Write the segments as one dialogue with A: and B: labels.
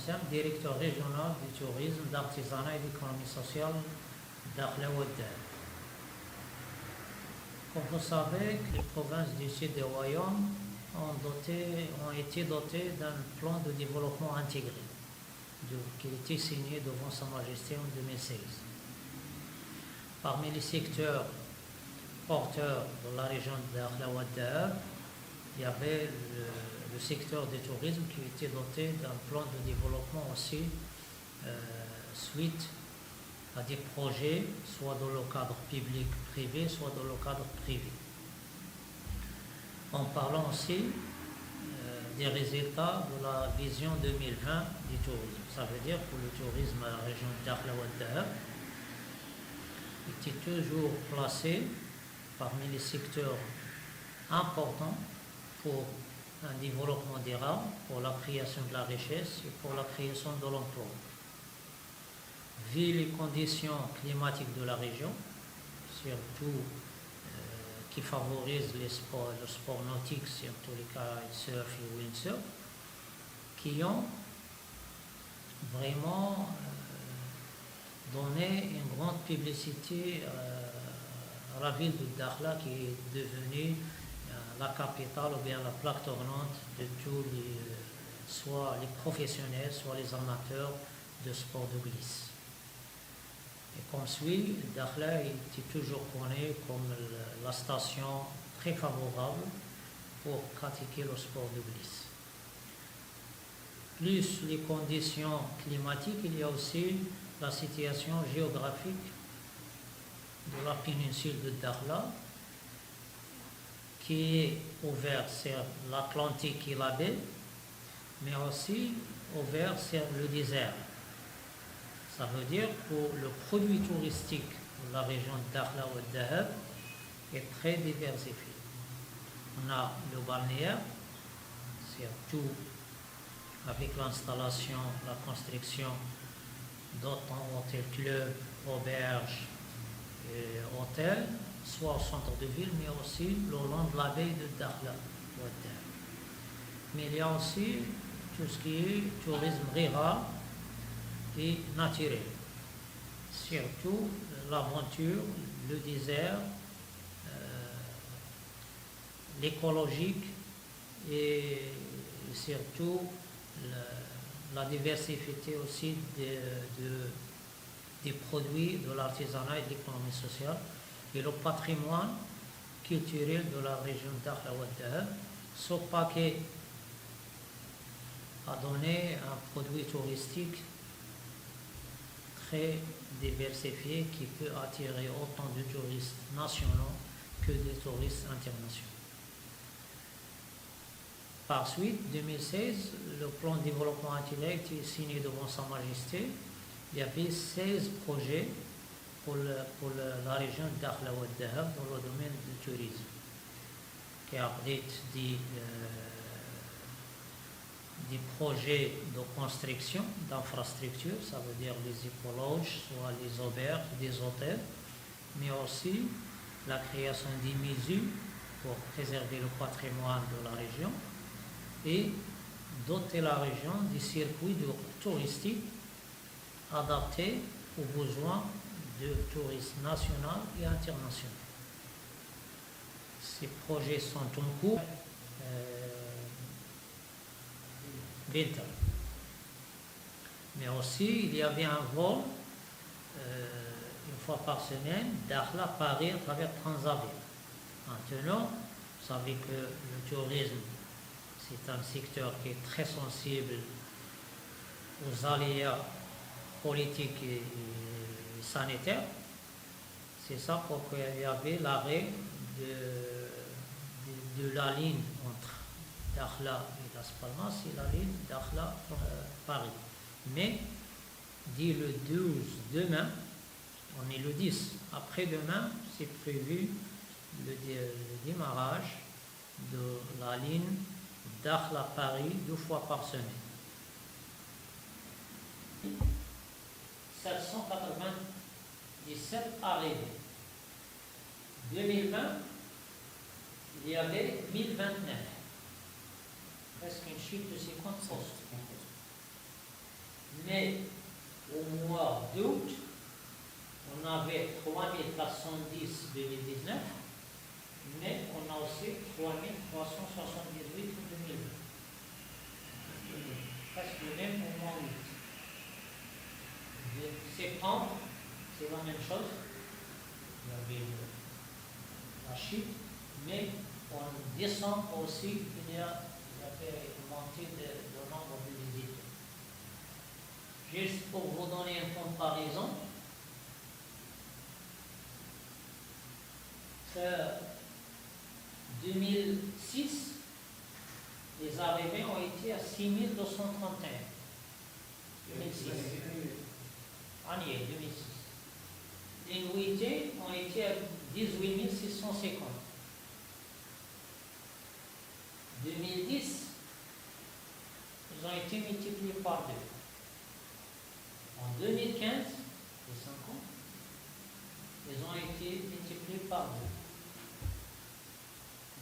A: Bassem, directeur régional du tourisme, d'artisanat et d'économie sociale d'Akhla Ouaddar. Comme vous savez, les provinces du sud des royaumes ont été dotées d'un plan de développement intégré qui a été signé devant Sa Majesté en 2016. Parmi les secteurs porteurs de la région d'Akhla Ouaddar, il y avait le secteur du tourisme qui était doté d'un plan de développement aussi suite à des projets, soit dans le cadre public-privé, soit dans le cadre privé. En parlant aussi des résultats de la vision 2020 du tourisme. Ça veut dire que le tourisme à la région d'Akhla Ouaddar était toujours placé parmi les secteurs importants pour un développement durable, pour la création de la richesse et pour la création de l'emploi. Vu les conditions climatiques de la région, surtout qui favorisent le sport nautique, surtout les cas surf et windsurf, qui ont vraiment donné une grande publicité à la ville de Dakhla qui est devenue la capitale ou bien la plaque tournante de tous soit les professionnels, soit les amateurs de sport de glisse. Et comme suit, Dakhla était toujours connue comme la station très favorable pour pratiquer le sport de glisse. Plus les conditions climatiques, il y a aussi la situation géographique de la péninsule de Dakhla, qui est ouverte sur l'Atlantique et la baie, mais aussi ouverte sur le désert. Ça veut dire que le produit touristique de la région d'Akhla Ouaddar est très diversifié. On a le balnéaire, surtout avec l'installation, la construction d'autant hôtels-clubs, auberges et hôtels, soit au centre de ville, mais aussi le long de la baie de Dakhla Ouaddar. Mais il y a aussi tout ce qui est tourisme rural et naturel, surtout l'aventure, le désert, l'écologique et surtout la diversité aussi des produits de l'artisanat et de l'économie sociale et le patrimoine culturel de la région d'Akhla Ouaddar. Ce paquet a donné un produit touristique très diversifié qui peut attirer autant de touristes nationaux que des touristes internationaux. Par suite, 2016, le plan de développement intégré a été signé devant Sa Majesté. Il y avait 16 projets pour la région d'Akhla Ouaddar dans le domaine du tourisme, qui abrite des projets de construction d'infrastructures, ça veut dire les écologes, soit les auberges, des hôtels, mais aussi la création des musées pour préserver le patrimoine de la région et doter la région des circuits touristiques adaptés aux besoins de tourisme national et international. Ces projets sont en cours. Mais aussi, il y avait un vol une fois par semaine Dakhla-Paris à travers Transavia. Maintenant, vous savez que le tourisme, c'est un secteur qui est très sensible aux aléas politiques et sanitaires. C'est ça pourquoi il y avait l'arrêt de la ligne entre Dakhla et Las Palmas, c'est la ligne Dakhla-Paris. Mais, dit le 12, demain, on est le 10, après-demain, c'est prévu le démarrage de la ligne Dakhla-Paris 2 fois par semaine. 797 arrivées. 2020, il y avait 1029. Presque une chute de 50%. Mais au mois d'août, on avait 3410 2019, mais on a aussi 3378 pour 2020. Presque le même au mois d'août. Septembre, c'est la même chose. Il y avait la chute, mais en décembre aussi, il y avait une montée de nombre de visiteurs. Juste pour vous donner une comparaison, 2006, les arrivées ont été à 6231. 2006. Année 2006. Les nuitées ont été à 18 650. 2010, ils ont été multipliés par 2. En 2015, les 5 ans, ils ont été multipliés par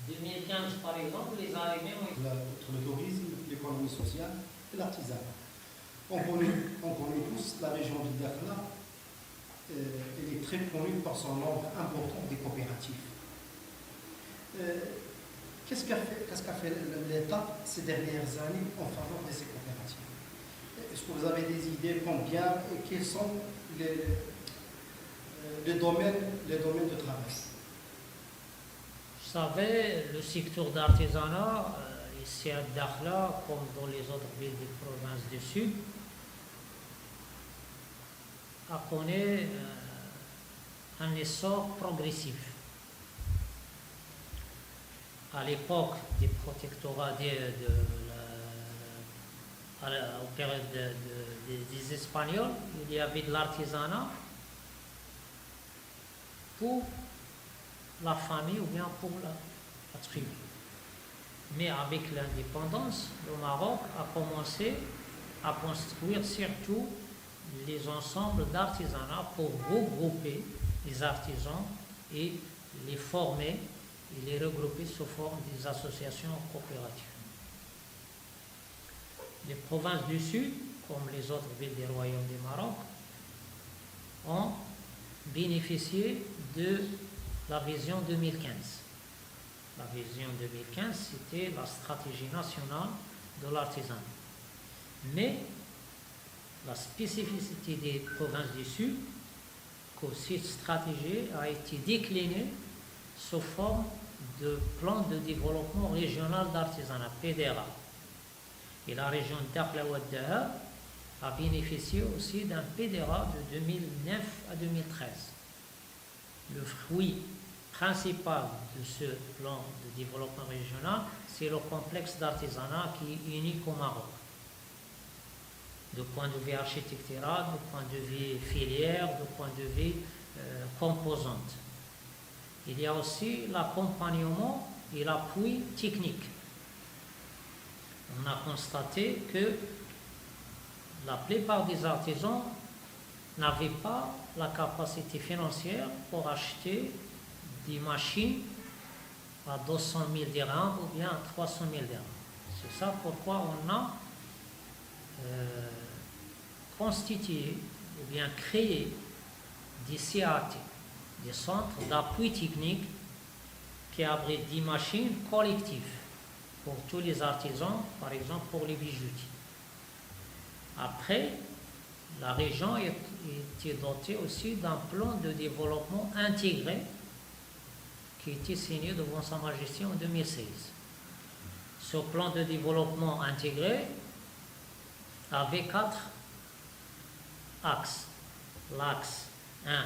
A: 2. 2015, par exemple, les arrivées ont été...
B: Entre le tourisme, l'économie sociale et l'artisanat. On connaît tous la région de Dakhla. Elle est très connue par son nombre important de coopératives. Qu'est-ce qu'a fait l'État ces dernières années en faveur de ces coopératives? Est-ce que vous avez des idées combien et quels sont les domaines de travail?
A: Vous savez, le secteur d'artisanat, ici à Dakhla, comme dans les autres villes des provinces du Sud, a connu un essor progressif. À l'époque des protectorats aux périodes des Espagnols, il y avait de l'artisanat pour la famille ou bien pour la tribu. Mais avec l'indépendance, le Maroc a commencé à construire surtout les ensembles d'artisanat pour regrouper les artisans et les former et les regrouper sous forme des associations coopératives. Les provinces du Sud, comme les autres villes des royaumes du Maroc, ont bénéficié de la vision 2015. La vision 2015, c'était la stratégie nationale de l'artisanat. Mais la spécificité des provinces du Sud, que cette stratégie a été déclinée sous forme de plan de développement régional d'artisanat, PDRA. Et la région d'Dakhla-Ouaddaha a bénéficié aussi d'un PDRA de 2009 à 2013. Le fruit principal de ce plan de développement régional, c'est le complexe d'artisanat qui est unique au Maroc. De point de vue architectural, de point de vue filière, de point de vue composante. Il y a aussi l'accompagnement et l'appui technique. On a constaté que la plupart des artisans n'avaient pas la capacité financière pour acheter des machines à 200 000 dirhams ou bien à 300 000 dirhams. C'est ça pourquoi on a constitué ou bien créé des CAT, des centres d'appui technique qui abritent des machines collectives pour tous les artisans, par exemple pour les bijoutiers. Après, la région était dotée aussi d'un plan de développement intégré qui a été signé devant Sa Majesté en 2016. Ce plan de développement intégré avait 4 axes. L'axe 1,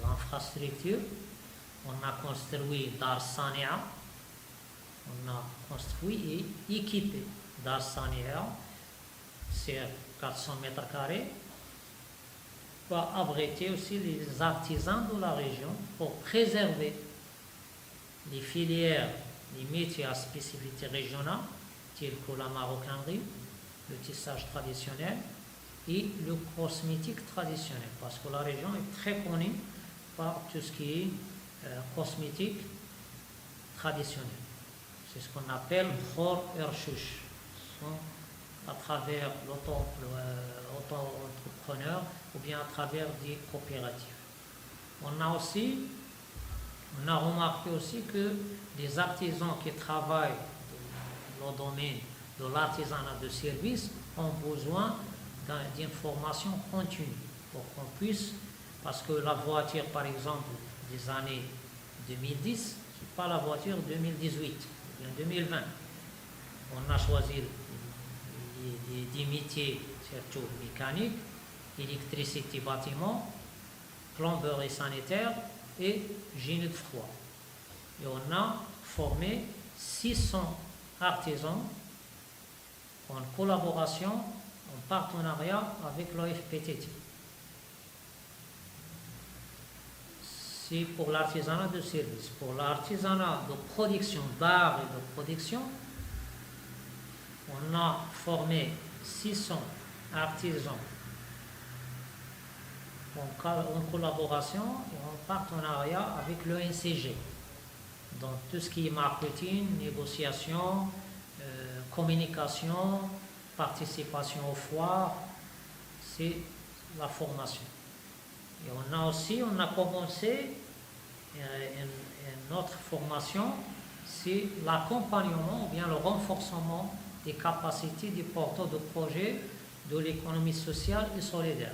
A: l'infrastructure. On a construit Dar Sania, on a construit et équipé Dar Sania, c'est 400 mètres carrés, pour abriter aussi les artisans de la région pour préserver les filières, les métiers à spécificité régionale, tels que la maroquinerie, le tissage traditionnel et le cosmétique traditionnel, parce que la région est très connue par tout ce qui est cosmétique traditionnel. C'est ce qu'on appelle Khor Erchouch. Ce sont à travers l'auto-entrepreneur ou bien à travers des coopératives. On a remarqué aussi que les artisans qui travaillent dans le domaine de l'artisanat de service ont besoin d'une formation continue pour qu'on puisse, parce que la voiture, par exemple, des années 2010, ce n'est pas la voiture 2018, ou bien 2020. On a choisi des métiers, surtout mécaniques, électricité, bâtiment, plomberie sanitaire et génie de froid. Et on a formé 600 artisans en collaboration, en partenariat avec l'OFPTT. C'est pour l'artisanat de service. Pour l'artisanat de production, d'art et de production, on a formé 600 artisans en collaboration et en partenariat avec l'ONCG. Donc tout ce qui est marketing, négociation, communication, participation aux foires, c'est la formation. Et on a commencé une autre formation, c'est l'accompagnement ou bien le renforcement des capacités des porteurs de projets de l'économie sociale et solidaire.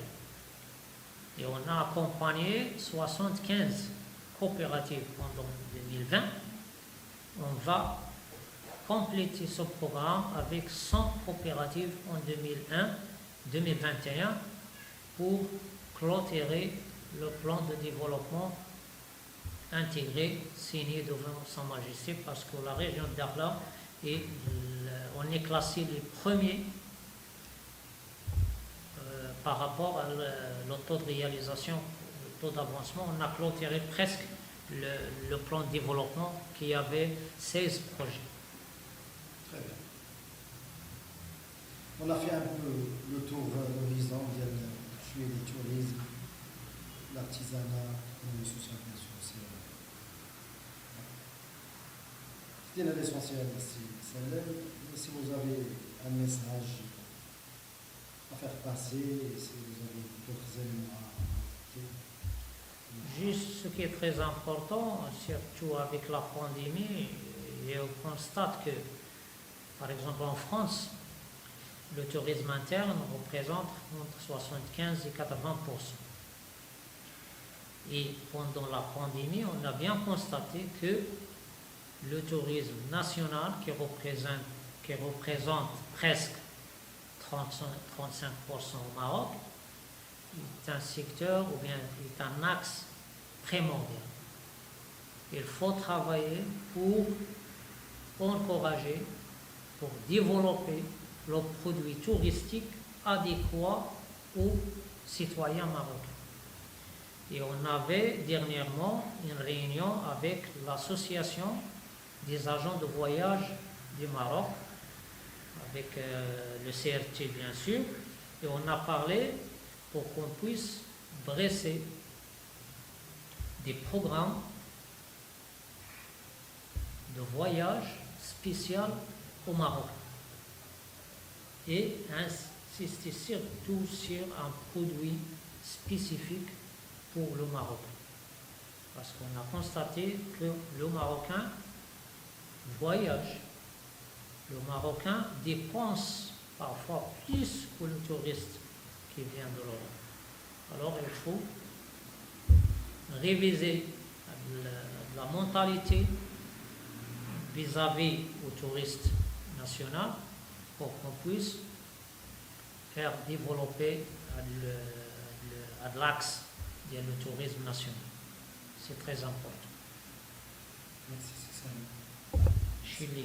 A: Et on a accompagné 75 coopératives pendant 2020. On va compléter ce programme avec 100 coopératives en 2021 pour clôturer le plan de développement intégré signé devant Sa Majesté, parce que la région de Dakhla, on est classé les premiers par rapport à le taux de réalisation, le taux d'avancement. On a clôturé presque le plan de développement qui avait 16 projets.
B: Très bien. On a fait un peu le tour d'horizon via le tourisme, l'artisanat, l'économie sociale, bien sûr. C'était l'essentiel ici. Si vous avez un message à faire passer, si vous avez d'autres éléments à ajouter.
A: Juste ce qui est très important, surtout avec la pandémie, et on constate que, par exemple en France, le tourisme interne représente entre 75 et 80%. Et pendant la pandémie, on a bien constaté que le tourisme national, qui représente presque 35% au Maroc, est un secteur ou bien est un axe primordial. Il faut travailler pour encourager, pour développer le produit touristique adéquat aux citoyens marocains. Et on avait dernièrement une réunion avec l'association des agents de voyage du Maroc, avec le CRT bien sûr, et on a parlé pour qu'on puisse dresser des programmes de voyage spécial au Maroc et insister surtout sur un produit spécifique pour le Maroc. Parce qu'on a constaté que le Marocain voyage, le Marocain dépense parfois plus que le touriste qui vient de l'Europe. Alors il faut réviser la mentalité vis-à-vis au touriste national pour qu'on puisse faire développer l'axe du tourisme national. C'est très important.
B: Merci, c'est ça.
A: Chili